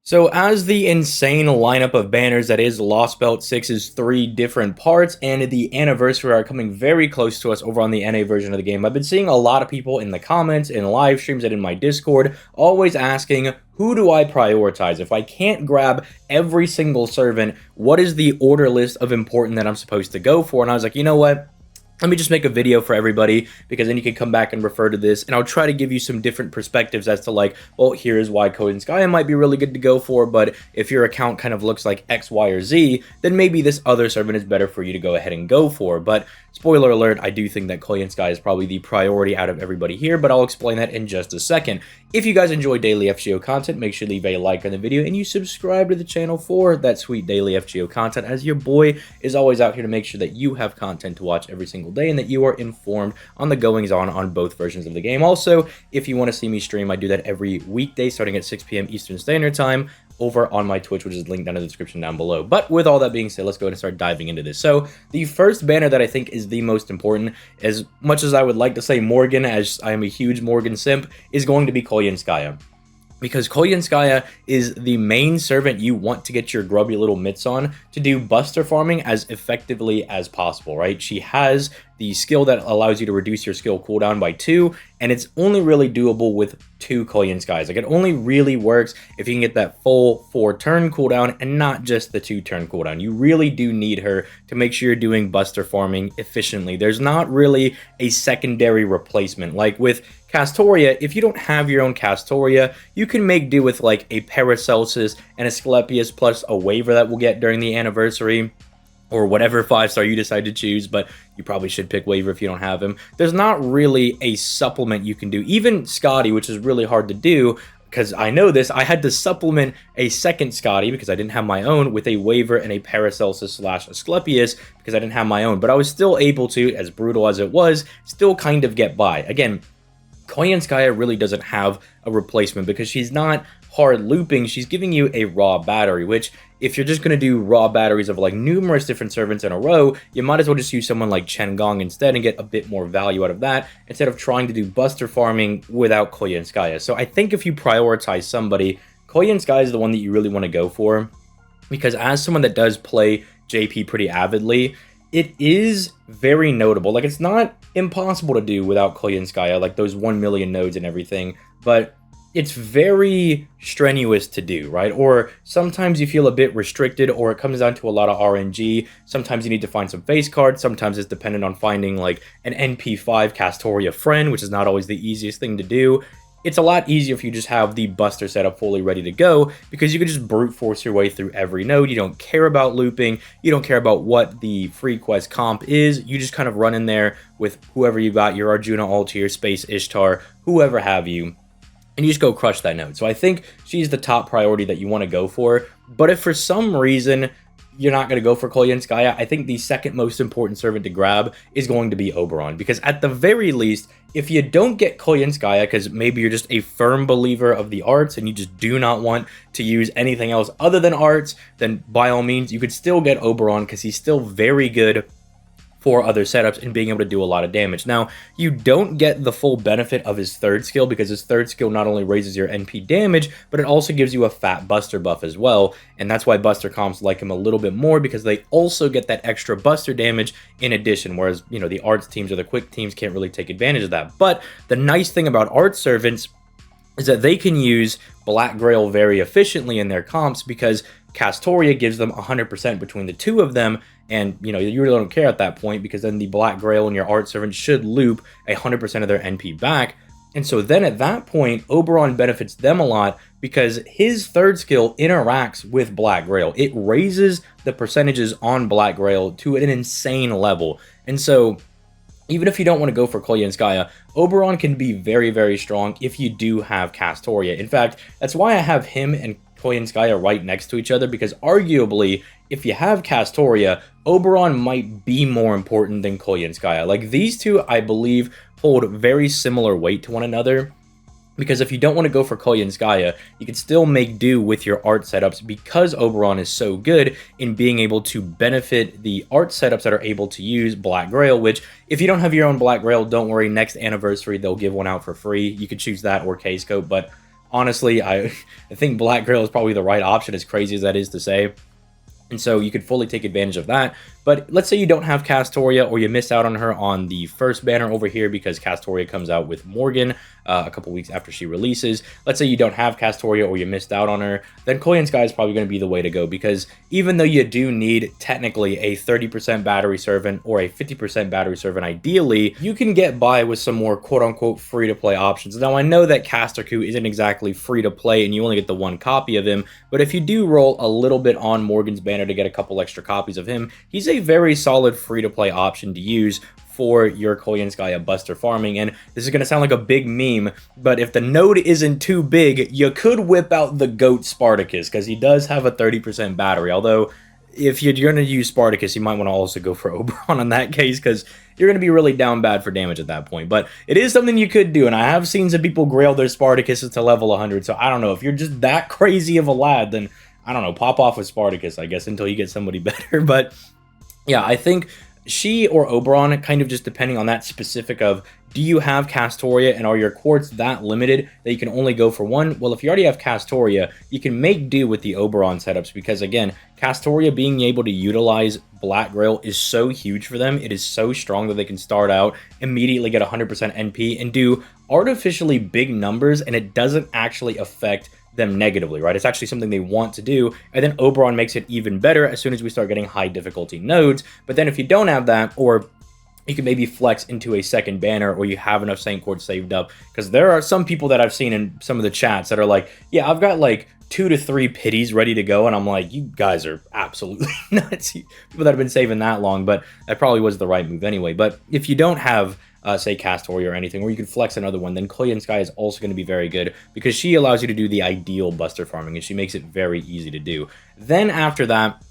So as the insane lineup of banners that is Lost Belt 6's 3 different parts and the anniversary are coming very close to us over on the NA version of the game, I've been seeing a lot of people in the comments, in live streams, and in my Discord always asking, who do I prioritize? If I can't grab every single servant, what is the order list of important that I'm supposed to go for? And I was like, you know what? Let me just make a video for everybody, because then you can come back and refer to this, and I'll try to give you some different perspectives as to like, well, here's why Koyanskaya might be really good to go for, but if your account kind of looks like X, Y, or Z, then maybe this other servant is better for you to go ahead and go for. But spoiler alert, I do think that Koyanskaya is probably the priority out of everybody here, but I'll explain that in just a second. If you guys enjoy daily FGO content, make sure to leave a like on the video and you subscribe to the channel for that sweet daily FGO content, as your boy is always out here to make sure that you have content to watch every single day and that you are informed on the goings on both versions of the game. Also, if you want to see me stream, I do that every weekday starting at 6 p.m. Eastern Standard Time over on my Twitch, which is linked down in the description down below. But with all that being said, let's go ahead and start diving into this. So the first banner that I think is the most important, as much as I would like to say Morgan, as I am a huge Morgan simp, is going to be Koyanskaya. Because Koyanskaya is the main servant you want to get your grubby little mitts on to do buster farming as effectively as possible, right? She has the skill that allows you to reduce your skill cooldown by 2, and it's only really doable with 2 Koyanskayas. Like, it only really works if you can get that full 4-turn cooldown and not just the 2-turn cooldown. You really do need her to make sure you're doing buster farming efficiently. There's not really a secondary replacement. Like with Castoria, if you don't have your own Castoria, you can make do with like a Paracelsus and a Asclepius plus a waiver that we'll get during the anniversary, or whatever 5-star you decide to choose, but you probably should pick waiver if you don't have him. There's not really a supplement you can do. Even Scotty, which is really hard to do, because I know this, I had to supplement a second Scotty because I didn't have my own with a waiver and a Paracelsus slash Asclepius because I didn't have my own, but I was still able to, as brutal as it was, still kind of get by. Again, Koyanskaya really doesn't have a replacement because she's not hard looping. She's giving you a raw battery, which if you're just going to do raw batteries of like numerous different servants in a row, you might as well just use someone like Chen Gong instead and get a bit more value out of that instead of trying to do buster farming without Koyanskaya. So I think if you prioritize somebody, Koyanskaya is the one that you really want to go for, because as someone that does play JP pretty avidly, it is very notable. Like, it's not impossible to do without Koyanskaya, like those 1 million nodes and everything, but it's very strenuous to do, right? Or sometimes you feel a bit restricted, or it comes down to a lot of RNG. Sometimes you need to find some face cards. Sometimes it's dependent on finding like an NP5 Castoria friend, which is not always the easiest thing to do. It's a lot easier if you just have the buster setup fully ready to go, because you can just brute force your way through every node. You don't care about looping. You don't care about what the free quest comp is. You just kind of run in there with whoever you got, your Arjuna Altair, Space Ishtar, whoever have you, and you just go crush that node. So I think she's the top priority that you want to go for. But if for some reason you're not going to go for Koyanskaya, I think the second most important servant to grab is going to be Oberon. Because at the very least, if you don't get Koyanskaya, because maybe you're just a firm believer of the arts and you just do not want to use anything else other than arts, then by all means, you could still get Oberon, because he's still very good for other setups and being able to do a lot of damage. Now, you don't get the full benefit of his third skill, because his third skill not only raises your NP damage, but it also gives you a fat buster buff as well, and that's why buster comps like him a little bit more, because they also get that extra buster damage in addition, whereas, you know, the arts teams or the quick teams can't really take advantage of that. But the nice thing about art servants is that they can use Black Grail very efficiently in their comps, because Castoria gives them 100% between the two of them, and you know, you really don't care at that point, because then the Black Grail and your art servant should loop 100% of their NP back. And so then at that point, Oberon benefits them a lot, because his third skill interacts with Black Grail. It raises the percentages on Black Grail to an insane level. And so even if you don't want to go for Koyanskaya, Oberon can be very, very strong if you do have Castoria. In fact, that's why I have him and Koyanskaya right next to each other, because arguably, if you have Castoria, Oberon might be more important than Koyanskaya. Like, these two, I believe, hold very similar weight to one another, because if you don't want to go for Koyanskaya, you can still make do with your art setups, because Oberon is so good in being able to benefit the art setups that are able to use Black Grail, which, if you don't have your own Black Grail, don't worry, next anniversary, they'll give one out for free. You can choose that or K-Scope, but honestly, I think Black Grail is probably the right option, as crazy as that is to say. And so you could fully take advantage of that. But let's say you don't have Castoria, or you missed out on her on the first banner over here because Castoria comes out with Morgan a couple weeks after she releases. Let's say you don't have Castoria, or you missed out on her, then Koyanskaya is probably going to be the way to go, because even though you do need technically a 30% battery servant or a 50% battery servant ideally, you can get by with some more quote-unquote free-to-play options. Now, I know that Casterku isn't exactly free-to-play and you only get the one copy of him, but if you do roll a little bit on Morgan's banner to get a couple extra copies of him, he's a very solid free-to-play option to use for your Koyanskaya buster farming. And this is going to sound like a big meme, but if the node isn't too big, you could whip out the GOAT Spartacus, because he does have a 30% battery. Although, if you're going to use Spartacus, you might want to also go for Oberon in that case, because you're going to be really down bad for damage at that point. But it is something you could do, and I have seen some people grail their Spartacuses to level 100, so I don't know. If you're just that crazy of a lad, then, I don't know, pop off with Spartacus, I guess, until you get somebody better. But yeah, I think she or Oberon, kind of just depending on that specific of, do you have Castoria and are your quartz that limited that you can only go for one? Well, if you already have Castoria, you can make do with the Oberon setups, because again, Castoria being able to utilize Black Grail is so huge for them. It is so strong that they can start out, immediately get 100% NP, and do artificially big numbers, and it doesn't actually affect them negatively, right? It's actually something they want to do, and then Oberon makes it even better as soon as we start getting high difficulty nodes. But then if you don't have that, or you can maybe flex into a second banner, or you have enough Saint Quartz saved up, because there are some people that I've seen in some of the chats that are like, yeah, I've got like 2 to 3 pities ready to go, and I'm like, you guys are absolutely nuts. People that have been saving that long, but that probably was the right move anyway. But if you don't have say Castoria or anything, or you could flex another one, then Koyanskaya is also going to be very good, because she allows you to do the ideal buster farming, and she makes it very easy to do. Then after that,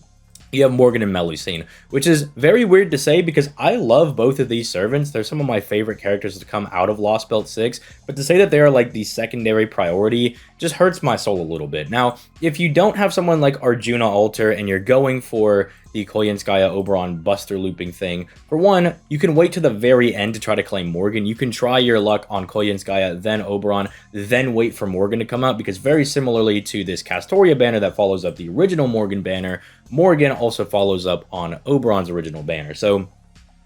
you have Morgan and Melusine, which is very weird to say because I love both of these servants. They're some of my favorite characters to come out of Lost Belt 6, but to say that they are like the secondary priority just hurts my soul a little bit. Now, if you don't have someone like Arjuna Alter and you're going for the Koyanskaya Oberon buster looping thing, for one, you can wait to the very end to try to claim Morgan. You can try your luck on Koyanskaya, then Oberon, then wait for Morgan to come out, because very similarly to this Castoria banner that follows up the original Morgan banner, Morgan also follows up on Oberon's original banner. So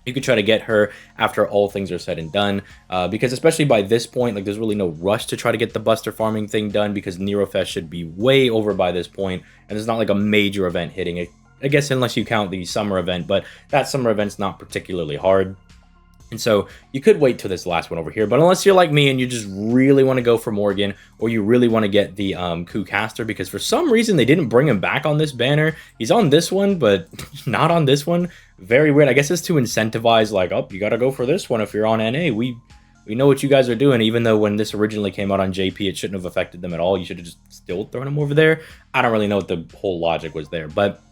you could try to get her after all things are said and done, because especially by this point, like, there's really no rush to try to get the buster farming thing done, because Nerofest should be way over by this point, and there's not like a major event hitting it. I guess unless you count the summer event, but that summer event's not particularly hard. And so you could wait till this last one over here, but unless you're like me and you just really want to go for Morgan, or you really want to get the Ku Caster, because for some reason they didn't bring him back on this banner. He's on this one, but not on this one. Very weird. I guess it's to incentivize, like, oh, you got to go for this one if you're on NA. We know what you guys are doing, even though when this originally came out on JP, it shouldn't have affected them at all. You should have just still thrown him over there. I don't really know what the whole logic was there, but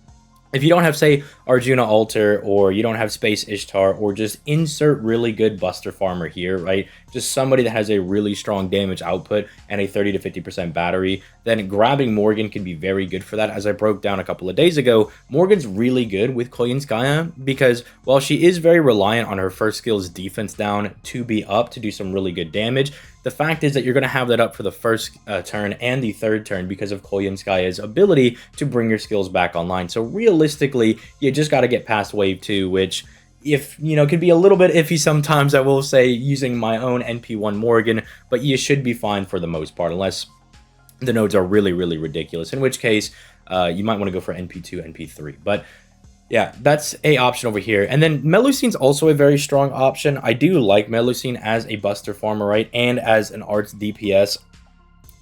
if you don't have, say, Arjuna Alter, or you don't have Space Ishtar, or just insert really good buster farmer here, right? Just somebody that has a really strong damage output and a 30 to 50% battery, then grabbing Morgan can be very good for that. As I broke down a couple of days ago, Morgan's really good with Koyanskaya, because while she is very reliant on her first skill's defense down to be up to do some really good damage, the fact is that you're going to have that up for the first turn and the third turn because of Koyanskaya's ability to bring your skills back online. So realistically, you just got to get past wave 2, which, if you know, can be a little bit iffy sometimes, I will say, using my own NP1 Morgan, but you should be fine for the most part, unless the nodes are really, really ridiculous, in which case you might want to go for NP2, NP3. But yeah, that's a option over here. And then Melusine's also a very strong option. I do like Melusine as a buster farmer, right? And as an arts DPS.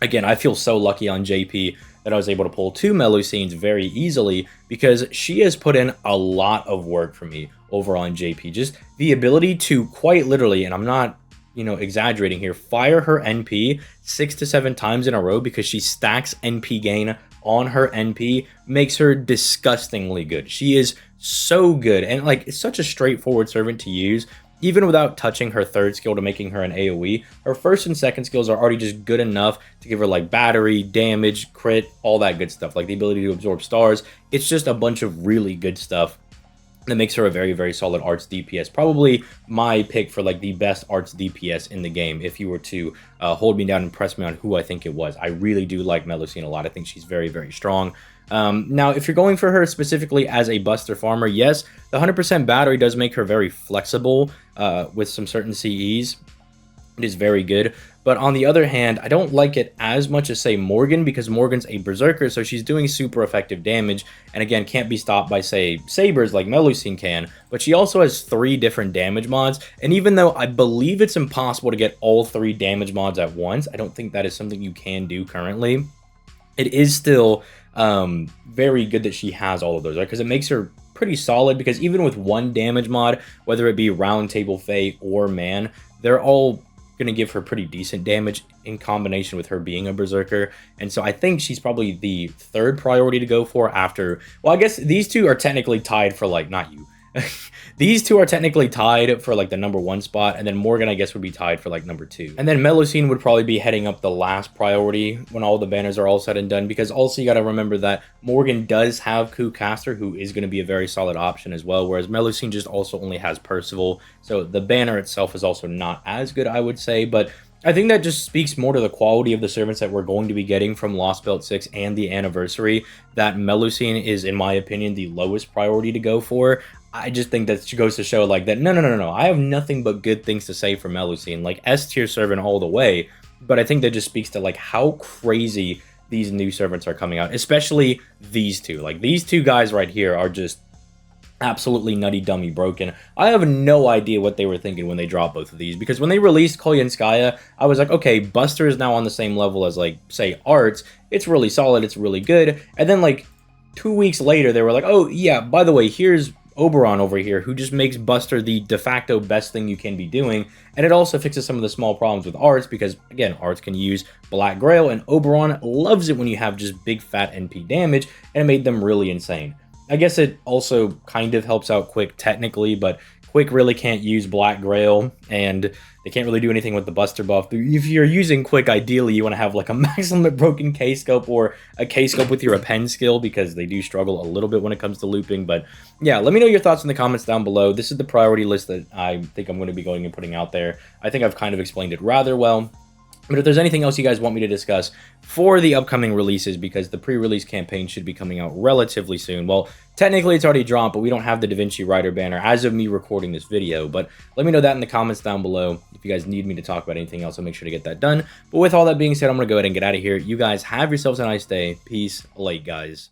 Again, I feel so lucky on JP that I was able to pull 2 Melusines very easily, because she has put in a lot of work for me over on JP. Just the ability to quite literally, and I'm not, you know, exaggerating here, fire her NP 6 to 7 times in a row, because she stacks NP gain on her NP, makes her disgustingly good. She is so good, and like, it's such a straightforward servant to use. Even without touching her third skill to making her an AoE, her first and second skills are already just good enough to give her like battery, damage, crit, all that good stuff, like the ability to absorb stars. It's just a bunch of really good stuff That makes her a very, very solid arts DPS. Probably my pick for like the best arts DPS in the game. If you were to hold me down and press me on who I think it was, I really do like Melusine a lot. I think she's very, very strong. Now, if you're going for her specifically as a Buster farmer, yes, the 100% battery does make her very flexible with some certain CEs. It is very good. But on the other hand, I don't like it as much as, say, Morgan, because Morgan's a Berserker, so she's doing super effective damage, and again, can't be stopped by, say, Sabers like Melusine can, but she also has 3 different damage mods, and even though I believe it's impossible to get all 3 damage mods at once, I don't think that is something you can do currently. It is still very good that she has all of those, right? Because it makes her pretty solid, because even with 1 damage mod, whether it be Round Table Fae or Man, they're all going to give her pretty decent damage in combination with her being a Berserker. And so I think she's probably the 3rd priority to go for after, well, I guess these 2 are technically tied for, like, not you. These 2 are technically tied for like the #1 spot, and then Morgan, I guess, would be tied for like #2. And then Melusine would probably be heading up the last priority when all the banners are all said and done, because also you got to remember that Morgan does have Coup Caster, who is going to be a very solid option as well, whereas Melusine just also only has Percival, so the banner itself is also not as good, I would say, but I think that just speaks more to the quality of the servants that we're going to be getting from Lost Belt 6 and the anniversary, that Melusine is, in my opinion, the lowest priority to go for. I just think that goes to show, like, that no. I have nothing but good things to say for Melusine. Like, S-tier servant all the way, but I think that just speaks to, like, how crazy these new servants are coming out, especially these 2. Like, these 2 guys right here are just absolutely nutty dummy broken. I have no idea what they were thinking when they dropped both of these, because when they released Koyanskaya, I was like, okay, Buster is now on the same level as, like, say, Arts. It's really solid, it's really good. And then, like, 2 weeks later, they were like, oh, yeah, by the way, here's Oberon over here, who just makes Buster the de facto best thing you can be doing, and it also fixes some of the small problems with Arts, because, again, Arts can use Black Grail, and Oberon loves it when you have just big fat NP damage, and it made them really insane. I guess it also kind of helps out Quick technically, but Quick really can't use Black Grail, and they can't really do anything with the Buster buff. If you're using Quick, ideally you want to have like a max limit broken K-scope or a K-scope with your append skill, because they do struggle a little bit when it comes to looping. But yeah, let me know your thoughts in the comments down below. This is the priority list that I think I'm going to be going and putting out there. I think I've kind of explained it rather well. But if there's anything else you guys want me to discuss for the upcoming releases, because the pre-release campaign should be coming out relatively soon. Well, technically it's already dropped, but we don't have the Da Vinci Rider banner as of me recording this video. But let me know that in the comments down below. If you guys need me to talk about anything else, I'll make sure to get that done. But with all that being said, I'm going to go ahead and get out of here. You guys have yourselves a nice day. Peace. Late, guys.